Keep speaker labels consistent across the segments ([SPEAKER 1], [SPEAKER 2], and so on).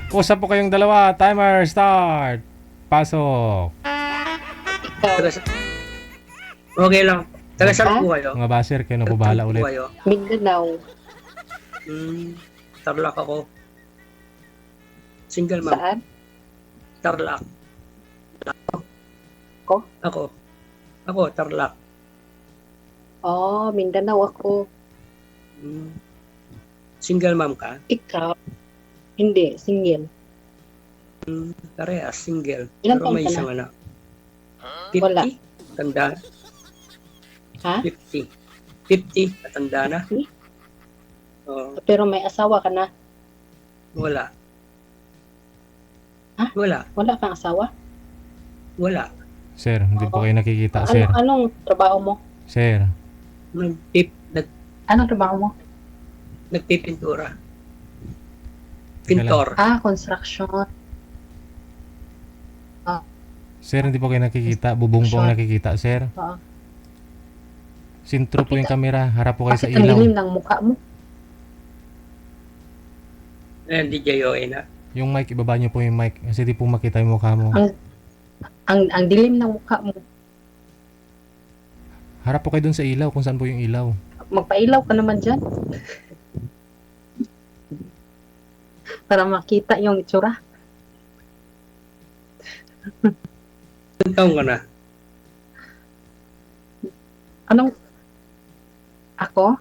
[SPEAKER 1] Usap po kayong dalawa. Timer start. Pasok.
[SPEAKER 2] Taga sa- Okay lang. Taga saan po kayo?
[SPEAKER 1] Mga baser, kayo na po bahala
[SPEAKER 2] Taga saan
[SPEAKER 1] ulit.
[SPEAKER 2] po kayo?
[SPEAKER 3] Mindanao.
[SPEAKER 2] Tarlac ako. Single ma'am.
[SPEAKER 3] Saan?
[SPEAKER 2] Tarlac.
[SPEAKER 3] Ko?
[SPEAKER 2] Ako, Tarlac.
[SPEAKER 3] Oh, Mindanao ako.
[SPEAKER 2] Single ma'am ka?
[SPEAKER 3] Ikaw? Hindi, single.
[SPEAKER 2] Parehas, single.
[SPEAKER 3] Ilang
[SPEAKER 2] Pero
[SPEAKER 3] taon
[SPEAKER 2] may
[SPEAKER 3] ka
[SPEAKER 2] isang
[SPEAKER 3] na?
[SPEAKER 2] anak.
[SPEAKER 3] Wala.
[SPEAKER 2] 50? Tanda.
[SPEAKER 3] Ha?
[SPEAKER 2] 50. 50? Matanda na. Oo.
[SPEAKER 3] Pero may asawa ka na.
[SPEAKER 2] Wala.
[SPEAKER 3] Ha?
[SPEAKER 2] Wala.
[SPEAKER 3] Wala kang asawa?
[SPEAKER 2] Wala.
[SPEAKER 1] Sir, hindi po kayo nakikita, sir.
[SPEAKER 3] Anong trabaho mo?
[SPEAKER 1] Sir,
[SPEAKER 3] Anong trabaho mo?
[SPEAKER 2] Nagpipintura. Pintor.
[SPEAKER 3] Construction.
[SPEAKER 1] sir, hindi po kayo nakikita. Bubong po ang nakikita, sir.
[SPEAKER 3] Oo.
[SPEAKER 1] Sintro po yung camera. Harap po kayo sa
[SPEAKER 3] Bakit ang
[SPEAKER 1] ilaw.
[SPEAKER 3] dilim ng mukha mo?
[SPEAKER 2] DJ Oe na.
[SPEAKER 1] Yung mic, ibaba niyo po yung mic. Kasi di po makita yung mukha mo.
[SPEAKER 3] Ang dilim ng mukha mo.
[SPEAKER 1] Harap po kayo dun sa ilaw, kung saan po yung ilaw.
[SPEAKER 3] Magpailaw ka naman dyan. Para makita yung itsura.
[SPEAKER 2] Ilang taong ka na?
[SPEAKER 3] Anong? Ako?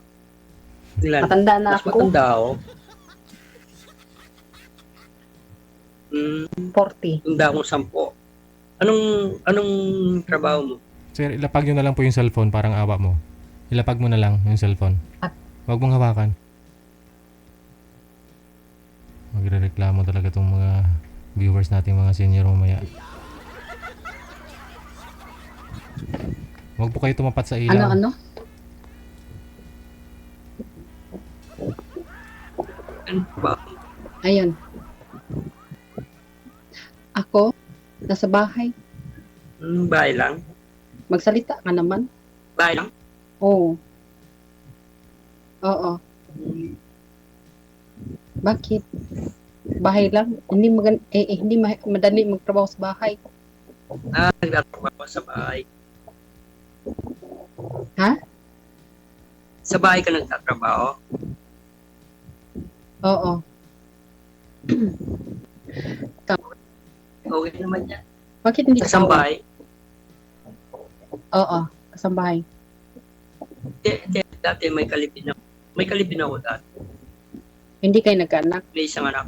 [SPEAKER 2] Ilan?
[SPEAKER 3] Matanda na
[SPEAKER 2] Mas
[SPEAKER 3] ako.
[SPEAKER 2] matanda ako.
[SPEAKER 3] 40.
[SPEAKER 2] Tanda akong 10. Anong trabaho mo?
[SPEAKER 1] Sir, ilapag nyo na lang po yung cellphone, parang awa mo. Ilapag mo na lang yung cellphone. Huwag mong hawakan. Magre-reklamo talaga itong mga viewers natin, mga senior mamaya. Huwag po kayo tumapat sa ilaw.
[SPEAKER 3] Ano?
[SPEAKER 2] Ano ba?
[SPEAKER 3] Ayun. Ako, nasa bahay.
[SPEAKER 2] Bahay lang?
[SPEAKER 3] Magsalita ka naman.
[SPEAKER 2] Bahay lang?
[SPEAKER 3] Oo. Oo. Bakit? Bahay lang? Hindi madali magtrabaho sa bahay.
[SPEAKER 2] Nagtatrabaho sa bahay.
[SPEAKER 3] Ha?
[SPEAKER 2] Sa bahay ka nagtatrabaho?
[SPEAKER 3] Oo.
[SPEAKER 2] Okay naman yan.
[SPEAKER 3] Bakit hindi
[SPEAKER 2] Sa bahay?
[SPEAKER 3] Oo, kasambahay.
[SPEAKER 2] Dati may kalipin ako. May kalipin ako dati.
[SPEAKER 3] Hindi kayo nagkaanak?
[SPEAKER 2] May isang anak.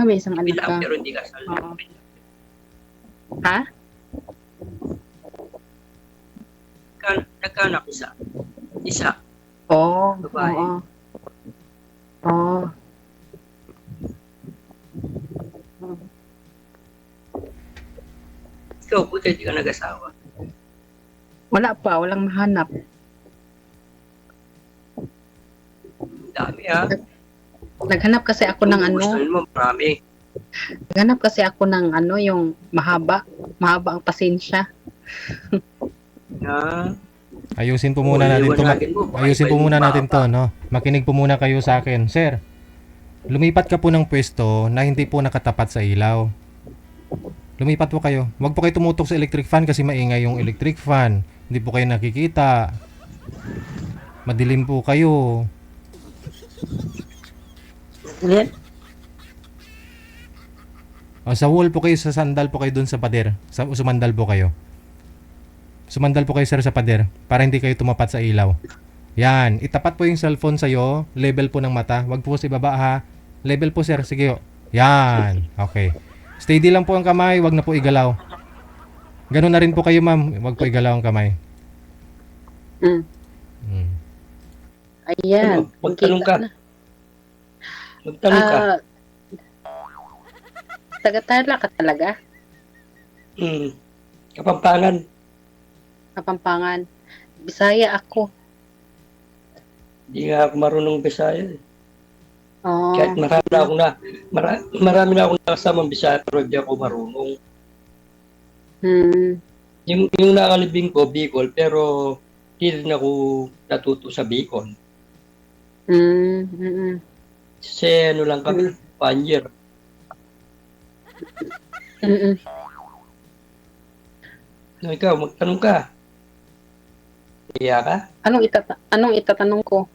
[SPEAKER 3] May isang anak
[SPEAKER 2] Bilang
[SPEAKER 3] ka.
[SPEAKER 2] pero hindi kasal.
[SPEAKER 3] Oo. Ha?
[SPEAKER 2] Nagkaanak isa. Isa.
[SPEAKER 3] Oo.
[SPEAKER 2] Babae.
[SPEAKER 3] Oo. Oo.
[SPEAKER 2] Ikaw, buti hindi ka nag-asawa.
[SPEAKER 3] Wala pa, walang mahanap.
[SPEAKER 2] Dami ha.
[SPEAKER 3] Naghanap kasi ako ng ano.
[SPEAKER 2] Gusto mo, marami.
[SPEAKER 3] Naghanap kasi ako ng ano, yung mahaba. Mahaba ang pasensya.
[SPEAKER 2] Ha?
[SPEAKER 1] Ayusin po muna natin to. Ayusin po muna natin to, no? Makinig po muna kayo sa akin. Sir, lumipat ka po ng pwesto na hindi po nakatapat sa ilaw. Lumipat po kayo. Huwag po kayo tumutok sa electric fan kasi maingay yung electric fan. Hindi po kayo nakikita. Madilim po kayo. O, sa wall po kayo, sa sandal po kayo dun sa pader. Sumandal po kayo. Sumandal po kayo, sir, sa pader para hindi kayo tumapat sa ilaw. Yan. Itapat po yung cellphone sa'yo. Level po ng mata. Huwag po sa ibaba, ha. Level po, sir. Sige. Yan. Okay. Steady lang po ang kamay. Huwag na po igalaw. Ganun na rin po kayo, ma'am. Huwag po igalaw ang kamay.
[SPEAKER 3] Ayan.
[SPEAKER 2] Magtanong ka.
[SPEAKER 3] Na.
[SPEAKER 2] Magtanong ka.
[SPEAKER 3] Taga-Tarlac ka talaga?
[SPEAKER 2] Kapampangan.
[SPEAKER 3] Kapampangan. Bisaya ako.
[SPEAKER 2] Hindi nga ako marunong Bisaya.
[SPEAKER 3] Oh.
[SPEAKER 2] Kahit marami na akong nakasamang Bisaya pero hindi ako marunong. Yung nakalibing ko, Bicol, pero hindi rin ako natuto sa Bicol. Kasi ano lang kami,
[SPEAKER 4] Panjer.
[SPEAKER 3] Mm-mm.
[SPEAKER 4] No, ikaw, magtanong ka. Iya ka?
[SPEAKER 3] Anong itatanong ko?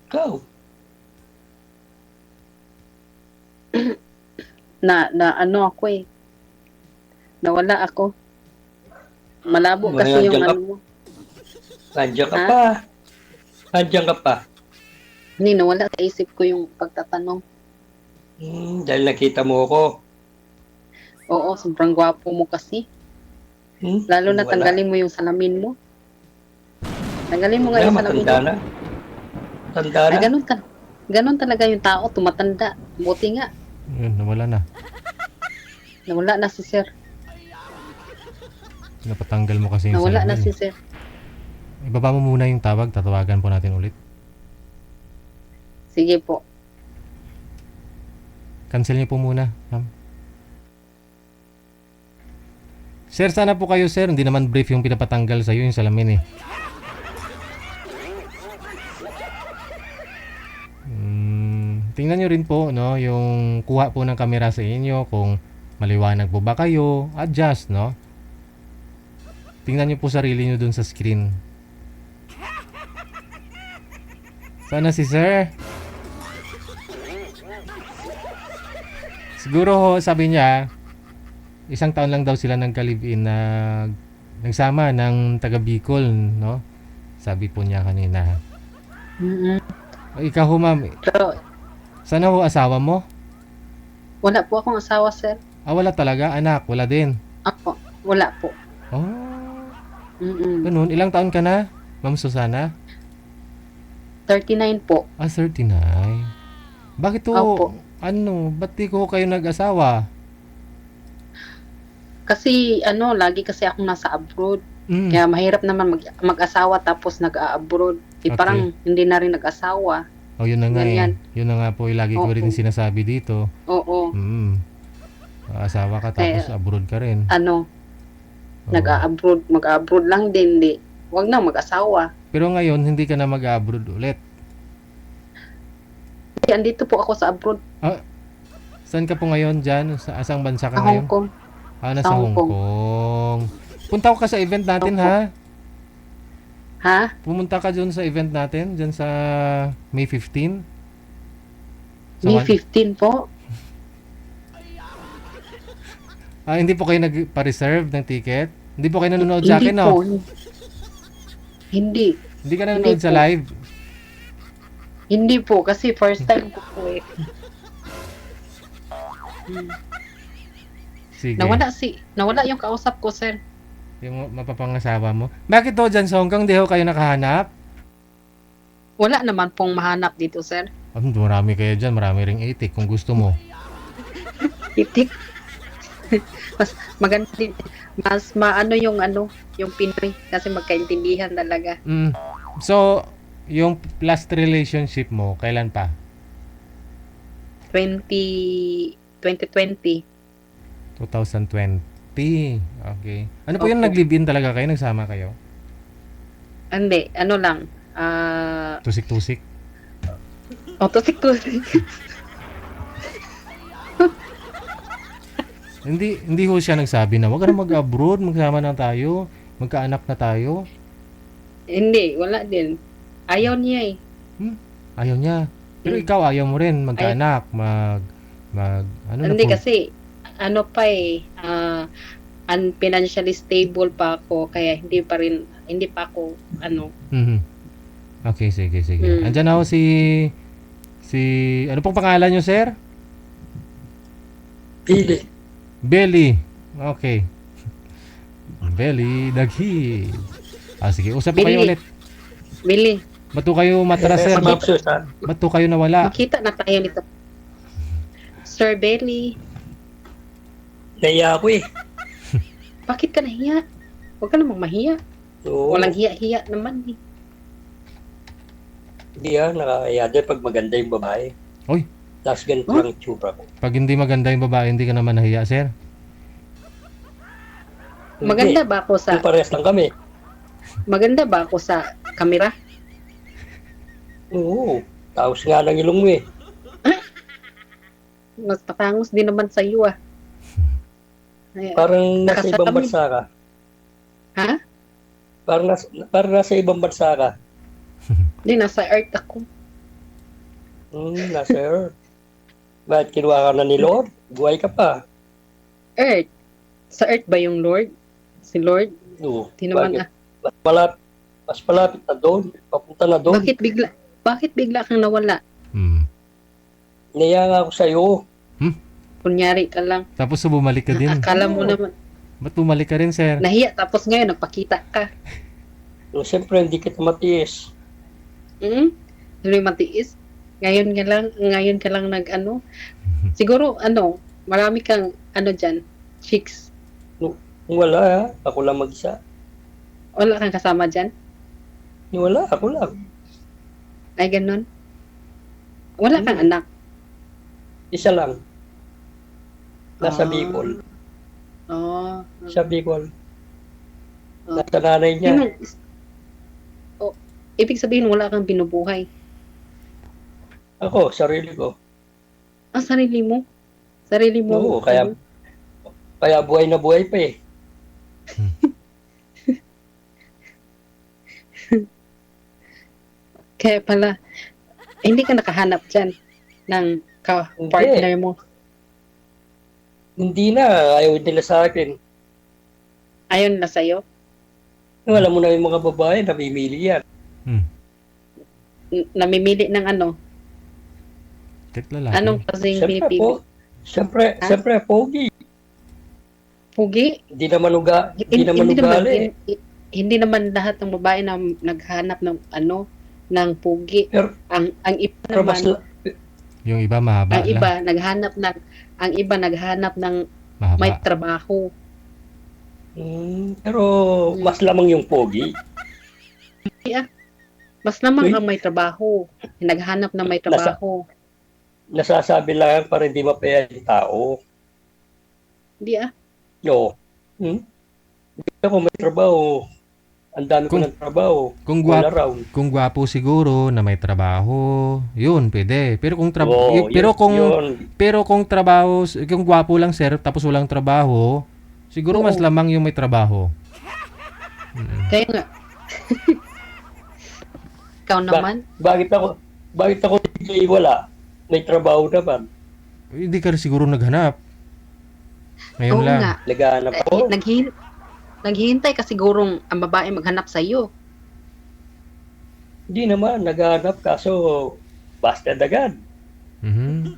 [SPEAKER 4] Ikaw.
[SPEAKER 3] Na ano ako eh. Nawala ako. Malabo kasi
[SPEAKER 4] Nandiyan
[SPEAKER 3] yung
[SPEAKER 4] ka.
[SPEAKER 3] ano mo.
[SPEAKER 4] Nandiyan ka
[SPEAKER 3] Ha?
[SPEAKER 4] pa. Nandiyan ka pa.
[SPEAKER 3] Hindi, nawala sa isip ko yung pagtatanong.
[SPEAKER 4] Dahil nakita mo ako.
[SPEAKER 3] Oo, sobrang gwapo mo kasi. Lalo na
[SPEAKER 4] Wala.
[SPEAKER 3] tanggalin mo yung salamin mo. Tanggalin mo nga
[SPEAKER 4] Wala,
[SPEAKER 3] yung salamin
[SPEAKER 4] matanda
[SPEAKER 3] mo.
[SPEAKER 4] na. Tanda
[SPEAKER 3] Ay,
[SPEAKER 4] na.
[SPEAKER 3] ganun talaga yung tao, tumatanda. Buti nga,
[SPEAKER 1] Yun, nawala na.
[SPEAKER 3] nawala na si sir.
[SPEAKER 1] Napatanggal mo kasi yung
[SPEAKER 3] Nawala na
[SPEAKER 1] salamin.
[SPEAKER 3] si sir.
[SPEAKER 1] Ibaba mo muna yung tawag, tatawagan po natin ulit.
[SPEAKER 3] Sige po.
[SPEAKER 1] Cancel niyo po muna, ma'am. Sir, sana po kayo, sir. Hindi naman brief yung pinapatanggal sa'yo, yung salamin eh. Tingnan nyo rin po, no, yung kuha po ng kamera sa inyo, kung maliwanag po ba kayo, adjust, no? Tingnan nyo po sarili nyo dun sa screen. Sana si sir? Siguro ho, sabi niya, 1 taon lang daw sila nagka-live-in na nagsama ng taga Bicol, no? Sabi po niya kanina.
[SPEAKER 3] Mm-mm.
[SPEAKER 1] Ikaw ho, ma'am,
[SPEAKER 3] Pero
[SPEAKER 1] sana ho asawa mo?
[SPEAKER 3] wala po akong asawa, sir.
[SPEAKER 1] Ah, wala talaga? Anak, wala din.
[SPEAKER 3] Ako, wala po.
[SPEAKER 1] Oh,
[SPEAKER 3] Mm-mm.
[SPEAKER 1] ganun. Ilang taon ka na, Ma'am Susana?
[SPEAKER 3] 39 po.
[SPEAKER 1] Ah, 39. Bakit to,
[SPEAKER 3] Opo.
[SPEAKER 1] ba't di ko kayo nag-asawa?
[SPEAKER 3] Kasi lagi kasi akong nasa abroad.
[SPEAKER 1] Mm.
[SPEAKER 3] Kaya mahirap naman mag-asawa tapos nag-a-abroad.
[SPEAKER 1] Okay.
[SPEAKER 3] Parang hindi na rin nag-asawa.
[SPEAKER 1] Oh, yun na nga
[SPEAKER 3] Ganyan.
[SPEAKER 1] Yun na nga po, lagi ko
[SPEAKER 3] Opo.
[SPEAKER 1] rin sinasabi dito.
[SPEAKER 3] Oo.
[SPEAKER 1] Asawa ka tapos
[SPEAKER 3] Kaya,
[SPEAKER 1] abroad ka rin.
[SPEAKER 3] Ano,
[SPEAKER 1] Oo.
[SPEAKER 3] nag-a-abroad, mag-a-abroad lang din. Huwag na mag-asawa.
[SPEAKER 1] Pero ngayon, hindi ka na mag-abroad ulit.
[SPEAKER 3] Kasi andito po ako sa abroad,
[SPEAKER 1] Saan ka po ngayon dyan? Sa asang bansa ka
[SPEAKER 3] sa
[SPEAKER 1] ngayon?
[SPEAKER 3] Hong Kong.
[SPEAKER 1] Ah, nasa
[SPEAKER 3] Sa
[SPEAKER 1] Hong
[SPEAKER 3] Hong Kong.
[SPEAKER 1] Kong. Punta ko ka sa event natin,
[SPEAKER 3] Opo.
[SPEAKER 1] ha?
[SPEAKER 3] Ha?
[SPEAKER 1] Pumunta ka dyan sa event natin, dyan sa May 15.
[SPEAKER 3] May
[SPEAKER 1] One-
[SPEAKER 3] 15 po.
[SPEAKER 1] hindi po kayo nagpa-reserve ng ticket? Hindi po kayo nanonood sa akin,
[SPEAKER 3] Hindi po.
[SPEAKER 1] no?
[SPEAKER 3] Hindi.
[SPEAKER 1] Hindi ka nanonood
[SPEAKER 3] Hindi
[SPEAKER 1] sa
[SPEAKER 3] po.
[SPEAKER 1] live?
[SPEAKER 3] Hindi po. Kasi first time ko po eh.
[SPEAKER 1] Sige.
[SPEAKER 3] Nawala yung kausap ko, sir.
[SPEAKER 1] Yung mapapangasawa mo. Bakit to dyan sa Hong Kong, di ho kayo nakahanap?
[SPEAKER 3] Wala naman pong mahanap dito, sir.
[SPEAKER 1] Marami kayo dyan, marami ring itik kung gusto mo.
[SPEAKER 3] Itik. Mas maganda din. Mas maano yung Pinoy. Kasi magkaintindihan talaga.
[SPEAKER 1] So, yung last relationship mo, kailan pa?
[SPEAKER 3] 2020.
[SPEAKER 1] 2020. Okay. Ano po
[SPEAKER 3] Opo.
[SPEAKER 1] yung nag-live-in talaga kayo? Nagsama kayo?
[SPEAKER 3] Hindi, lang.
[SPEAKER 1] Tusik-tusik?
[SPEAKER 3] Tusik-tusik.
[SPEAKER 1] Hindi ho siya nagsabi na wag ka na mag-abroad, magsama na tayo, magkaanak na tayo.
[SPEAKER 3] Hindi, wala din. Ayaw niya eh.
[SPEAKER 1] Ayaw niya. Pero ikaw ayaw mo rin magkaanak,
[SPEAKER 3] Hindi kasi, financially stable pa ako, kaya hindi pa ako,
[SPEAKER 1] Okay, sige.
[SPEAKER 3] Mm.
[SPEAKER 1] Andyan ako ano pong pangalan niyo, sir?
[SPEAKER 4] Pili.
[SPEAKER 1] Belly. Okay. Belly Daghi. Sige, usap po kayo
[SPEAKER 3] Billy.
[SPEAKER 1] ulit.
[SPEAKER 3] Billy,
[SPEAKER 1] Ba't po kayo matras, sir?
[SPEAKER 4] Ma'am Susan.
[SPEAKER 1] Ba't po kayo nawala?
[SPEAKER 3] makita na tayo nito. Sir Belly,
[SPEAKER 4] Naiya ako eh.
[SPEAKER 3] bakit ka nahiya? Huwag ka namang mahiya.
[SPEAKER 4] Oo.
[SPEAKER 3] Walang hiya-hiya naman eh.
[SPEAKER 4] Hindi nakakaya din pag maganda yung babae.
[SPEAKER 1] Oy.
[SPEAKER 4] Tapos ganito
[SPEAKER 3] Huh?
[SPEAKER 4] lang tsura ko.
[SPEAKER 1] Pag hindi maganda yung babae, hindi ka naman nahiya, sir?
[SPEAKER 3] Maganda ba ako sa
[SPEAKER 4] Yung parehas lang kami.
[SPEAKER 3] kamera?
[SPEAKER 4] Oo. Tapos nga lang ilong mo eh.
[SPEAKER 3] Mas patangos din naman sa iyo ah. Ay,
[SPEAKER 4] Parang nasa ibang
[SPEAKER 3] Nakasalamin.
[SPEAKER 4] bansa ka.
[SPEAKER 3] ha?
[SPEAKER 4] Parang nasa ibang bansa ka.
[SPEAKER 3] Di, nasa Earth ako.
[SPEAKER 4] Nasa Earth. Bakit kinuha ka na ni Lord? Buhay ka pa.
[SPEAKER 3] Earth? Sa Earth ba yung Lord? Si Lord?
[SPEAKER 4] No,
[SPEAKER 3] Di naman
[SPEAKER 4] bakit? Mas malapit na doon. Papunta na doon.
[SPEAKER 3] Bakit bigla kang nawala?
[SPEAKER 1] Hmm.
[SPEAKER 4] Niyaya nga ako sa'yo.
[SPEAKER 3] Kunyari ka lang.
[SPEAKER 1] Tapos bumalik ka din.
[SPEAKER 3] Akala mo naman,
[SPEAKER 1] Ba't bumalik ka rin, sir?
[SPEAKER 3] nahiya, tapos ngayon, nagpakita ka.
[SPEAKER 4] No, siyempre, hindi kita matiis.
[SPEAKER 3] Hmm? Ano yung matiis? Ngayon ka lang nag-ano? Siguro, marami kang, dyan, chicks.
[SPEAKER 4] Kung wala, ha? Ako lang mag-isa.
[SPEAKER 3] Wala kang kasama dyan?
[SPEAKER 4] Wala, ako lang.
[SPEAKER 3] Ay, ganun? Wala kang anak?
[SPEAKER 4] Isa lang. Nasa
[SPEAKER 3] Ah.
[SPEAKER 4] Bicol.
[SPEAKER 3] Oh.
[SPEAKER 4] Sa Bicol.
[SPEAKER 3] Oh.
[SPEAKER 4] Nasa nanay niya.
[SPEAKER 3] Ibig sabihin, wala kang binubuhay.
[SPEAKER 4] Ako, sarili ko.
[SPEAKER 3] Sarili mo? Sarili mo?
[SPEAKER 4] Oo, kaya buhay na buhay pa eh.
[SPEAKER 3] Kaya pala, hindi ka nakahanap dyan ng ka-partner mo.
[SPEAKER 4] Hindi na, ayaw nila sa akin.
[SPEAKER 3] Ayon na sa'yo.
[SPEAKER 4] Alam mo na yung mga babae, namimili yan.
[SPEAKER 1] Hmm.
[SPEAKER 3] Namimili ng ano?
[SPEAKER 1] Kahit lalaki.
[SPEAKER 3] Anong kasing
[SPEAKER 4] Siyempre
[SPEAKER 3] pinipili?
[SPEAKER 4] po. Siyempre, pogi.
[SPEAKER 3] Pugi?
[SPEAKER 4] Hindi naman ugali.
[SPEAKER 3] Hindi naman lahat ng babae na naghanap ng ng pugi.
[SPEAKER 4] Pero-
[SPEAKER 3] Ang iba
[SPEAKER 4] Pero mas,
[SPEAKER 3] naman,
[SPEAKER 1] Yung iba mahaba
[SPEAKER 3] ang
[SPEAKER 1] lang.
[SPEAKER 3] iba naghanap ng
[SPEAKER 1] Mahaba.
[SPEAKER 3] may trabaho.
[SPEAKER 4] pero mas lamang yung pogi.
[SPEAKER 3] Mas naman
[SPEAKER 4] Uy.
[SPEAKER 3] ang may trabaho. Naghanap ng may trabaho.
[SPEAKER 4] Nasasabi lang para hindi mapaya yung tao.
[SPEAKER 3] Hindi ah.
[SPEAKER 4] No. Hindi ako may trabaho. Ang dami ko ng trabaho.
[SPEAKER 1] Kung
[SPEAKER 4] All
[SPEAKER 1] gwapo,
[SPEAKER 4] around.
[SPEAKER 1] kung gwapo siguro na may trabaho, yun pwede. Pero kung
[SPEAKER 4] Oo, yun.
[SPEAKER 1] pero kung trabaho, kung gwapo lang sir tapos walang trabaho, siguro mas
[SPEAKER 3] Oo.
[SPEAKER 1] lamang yung may trabaho.
[SPEAKER 3] Kaya nga. Ikaw naman?
[SPEAKER 4] Bakit ako DJ wala? May trabaho naman.
[SPEAKER 1] Hindi ka rin siguro naghanap. Ngayon
[SPEAKER 3] Oo
[SPEAKER 1] lang.
[SPEAKER 3] nga.
[SPEAKER 4] Naghahanap ako.
[SPEAKER 3] Naghihintay ka sigurong ang babae maghanap sa iyo.
[SPEAKER 4] Hindi naman, naghahanap kaso basta agad.
[SPEAKER 1] Mhm.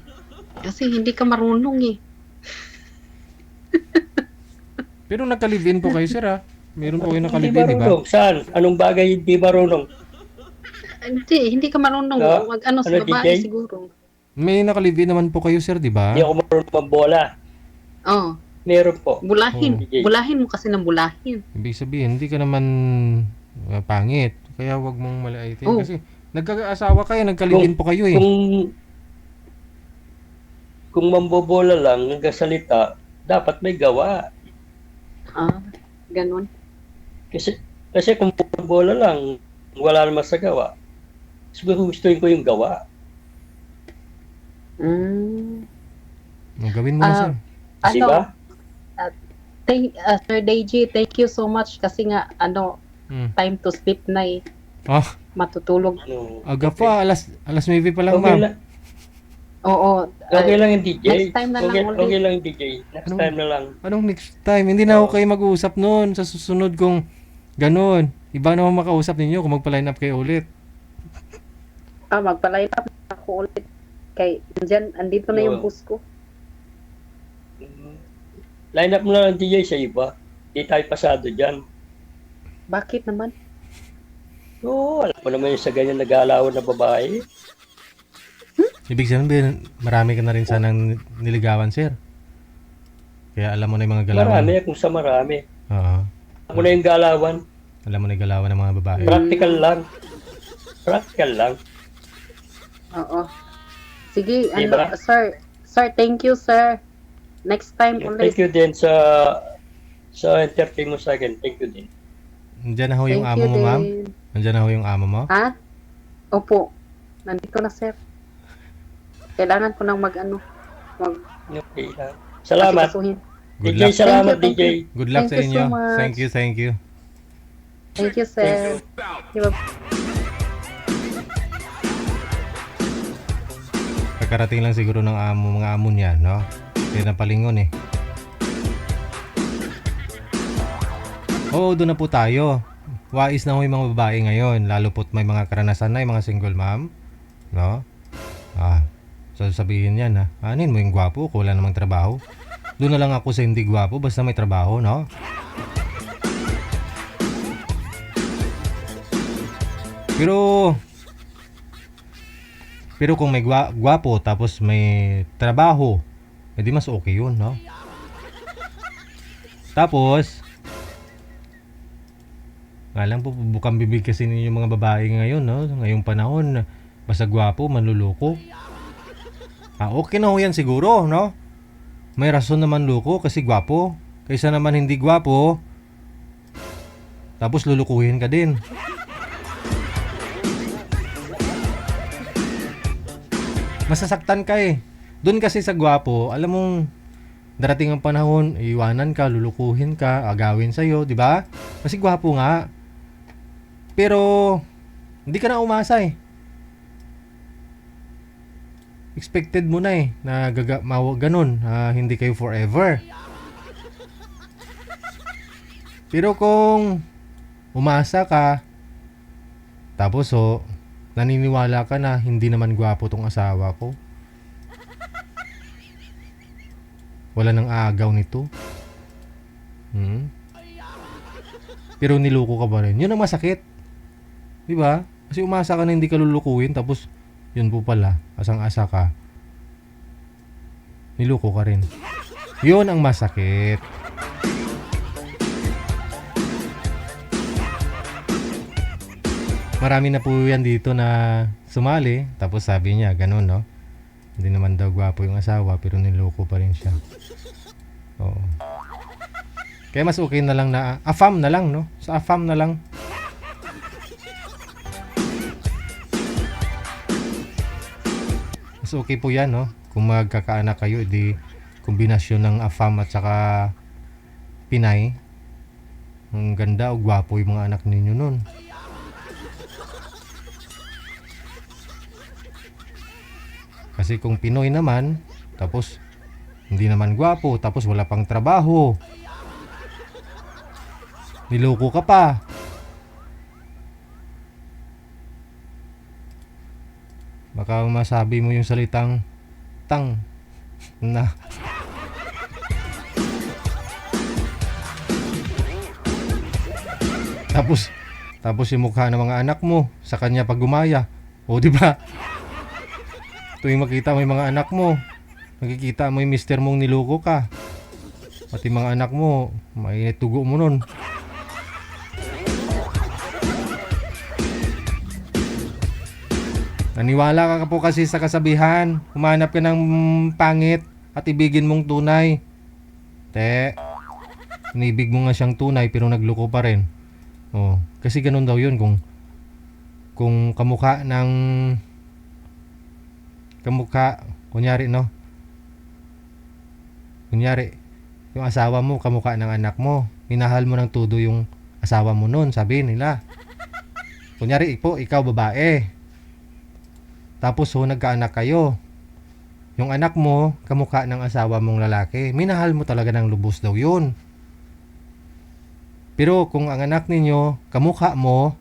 [SPEAKER 3] Kasi hindi ka marunong eh.
[SPEAKER 1] Pero nagka-live-in po kayo sir ah. Meron po kayo
[SPEAKER 4] Hindi
[SPEAKER 1] naka-live-in, di ba?
[SPEAKER 4] marunong. Saan? Anong bagay hindi marunong?
[SPEAKER 3] Hindi ka marunong
[SPEAKER 4] Ah,
[SPEAKER 3] mag-ano sa
[SPEAKER 4] ano,
[SPEAKER 3] babae
[SPEAKER 4] DJ?
[SPEAKER 3] siguro.
[SPEAKER 1] May naka-live-in naman po kayo sir, di ba?
[SPEAKER 4] Hindi ako marunong mambola.
[SPEAKER 3] Oh,
[SPEAKER 4] Meron po.
[SPEAKER 3] bulahin.
[SPEAKER 4] Oh.
[SPEAKER 3] Bulahin mo kasi ng bulahin.
[SPEAKER 1] Ibig sabihin, hindi ka naman pangit. Kaya wag mong malaitin.
[SPEAKER 3] Oh.
[SPEAKER 1] Kasi nagkakaasawa kayo, nagka-live-in po kayo eh.
[SPEAKER 4] Kung mambobola lang, nagkasalita, dapat may gawa.
[SPEAKER 3] Ganun.
[SPEAKER 4] Kasi kung bola lang, wala naman sa gawa. Siguro gustuin ko yung gawa.
[SPEAKER 1] Gawin mo na sir.
[SPEAKER 4] Diba?
[SPEAKER 3] Sir Deji, thank you so much kasi nga time to sleep na eh.
[SPEAKER 1] Ah,
[SPEAKER 3] Matutulog.
[SPEAKER 1] aga pa, alas 9 pa lang
[SPEAKER 4] Okay
[SPEAKER 1] ma'am.
[SPEAKER 4] lang,
[SPEAKER 3] Oo.
[SPEAKER 4] okay lang yung DJ.
[SPEAKER 3] Next time na lang
[SPEAKER 4] Okay,
[SPEAKER 3] ulit.
[SPEAKER 4] okay lang yung DJ. Next
[SPEAKER 1] Ano?
[SPEAKER 4] time na lang.
[SPEAKER 1] Anong next time? Hindi na ako kayo mag-uusap noon sa susunod kung ganun. Iba naman makausap ninyo kung magpa-line up kayo ulit.
[SPEAKER 3] Magpa-line up ako ulit. Kay, andito na yung
[SPEAKER 4] Oo.
[SPEAKER 3] bus ko.
[SPEAKER 4] Line up mo na lang DJ sa iba. Di tayo pasado dyan.
[SPEAKER 3] Bakit naman?
[SPEAKER 4] Oo, alam mo naman yung sa ganyan nag-aalawan na babae.
[SPEAKER 1] Ibig sabihin, marami ka na rin sanang niligawan, sir. Kaya alam mo na yung mga galawan.
[SPEAKER 4] Marami, kung sa marami.
[SPEAKER 1] Oo.
[SPEAKER 4] Alam mo na yung galawan.
[SPEAKER 1] Alam mo na yung galawan ng mga babae.
[SPEAKER 4] Practical lang. Practical lang.
[SPEAKER 3] Oo. Sige,
[SPEAKER 4] Diba?
[SPEAKER 3] sir. Sir, thank you, sir. Next time ulit.
[SPEAKER 4] Thank you din sa entertain mo sa akin. Thank you din.
[SPEAKER 1] Nandiyan na ho yung
[SPEAKER 3] Thank
[SPEAKER 1] amo
[SPEAKER 3] you
[SPEAKER 1] mo, ma'am?
[SPEAKER 3] din.
[SPEAKER 1] Nandiyan na ho yung amo mo?
[SPEAKER 3] Ha? Opo. Nandito na, sir. Kailangan ko nang
[SPEAKER 4] Okay lang. Salamat.
[SPEAKER 3] Asikasuhin.
[SPEAKER 1] Good
[SPEAKER 4] DJ,
[SPEAKER 1] luck.
[SPEAKER 4] salamat
[SPEAKER 3] Thank you,
[SPEAKER 4] DJ.
[SPEAKER 1] Good luck sa
[SPEAKER 3] Thank you so
[SPEAKER 1] inyo.
[SPEAKER 3] much.
[SPEAKER 1] Thank you, thank you.
[SPEAKER 3] Thank you, sir. Diba?
[SPEAKER 1] Pagkarating lang siguro ng mga amo niya, no? Kaya napalingon eh. Oo, doon na po tayo. Wais na ho yung mga babae ngayon. Lalo po't may mga karanasan na yung mga single mom. No? So sabihin yan ha. Anin mo yung gwapo ko, wala namang trabaho. Doon na lang ako sa hindi gwapo, basta may trabaho, no? Pero kung may gwapo tapos may trabaho, edi mas okay yun, no? Tapos, nga lang po, bukang bibig kasi ninyo mga babae ngayon, no? Ngayong panahon, basta gwapo, manluloko. Okay na ho yan siguro, no? May rason naman loko kasi gwapo. Kaysa naman hindi gwapo, tapos lulukuhin ka din. Masasaktan ka eh. Doon kasi sa gwapo, alam mong darating ang panahon, iiwanan ka, lulukuhin ka, agawin sa'yo, di ba? Kasi gwapo nga. Pero, hindi ka na umasa eh. Expected mo na eh, na ganun, hindi kayo forever. Pero kung umasa ka, tapos naniniwala ka na hindi naman gwapo tong asawa ko. Wala nang agaw nito. Pero niloko ka pa rin. Yun ang masakit. Di ba? Kasi umasa ka na hindi ka lulukuhin, tapos yun po pala, asang-asa ka. Niloko ka rin. Yun ang masakit. Marami na po yan dito na sumali. Tapos sabi niya, ganun, no? Hindi naman daw gwapo yung asawa, pero niloko pa rin siya. Oo. Kaya mas okay na lang na, afam na lang, no? Sa afam na lang. Mas okay po yan, no? Kung magkakaanak kayo, di kombinasyon ng afam at saka Pinay. Ang ganda o gwapo yung mga anak ninyo nun. Kasi kung Pinoy naman, tapos hindi naman gwapo, tapos wala pang trabaho, niloko ka pa. Baka masabi mo yung salitang tang na. Tapos yung mukha ng mga anak mo sa kanya pag gumaya. O di ba? Tuwing makita mo yung mga anak mo, nakikita mo yung mister mong niloko ka. Pati mga anak mo, mainit tugo mo nun. Naniwala ka po kasi sa kasabihan, humanap ka ng pangit at ibigin mong tunay. Inibig mo nga siyang tunay pero nagloko pa rin. Kasi ganun daw yun kung kamukha, kunyari no? Kunyari, yung asawa mo, kamukha ng anak mo. Minahal mo ng todo yung asawa mo nun, sabi nila. Kunyari, ikaw babae. Tapos nagkaanak kayo. Yung anak mo, kamukha ng asawa mong lalaki. Minahal mo talaga ng lubos daw yun. Pero kung ang anak ninyo, kamukha mo,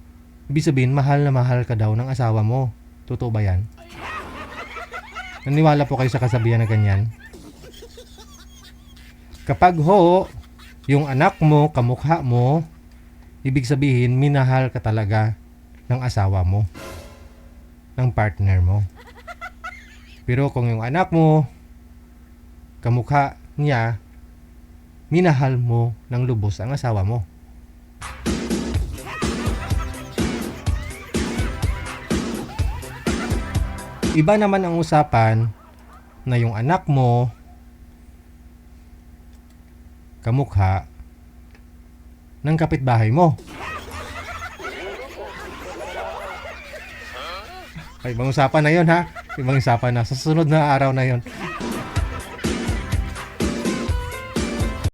[SPEAKER 1] ibig sabihin, mahal na mahal ka daw ng asawa mo. Totoo ba yan? Naniwala po kayo sa kasabihan na ganyan? Kapag yung anak mo, kamukha mo, ibig sabihin, minahal ka talaga ng asawa mo, ng partner mo. Pero kung yung anak mo, kamukha niya, minahal mo ng lubos ang asawa mo. Iba naman ang usapan na yung anak mo kamukha ng kapitbahay mo. Ay, ibang usapan na yun ha. Ibang usapan na. Sa susunod na araw na yun.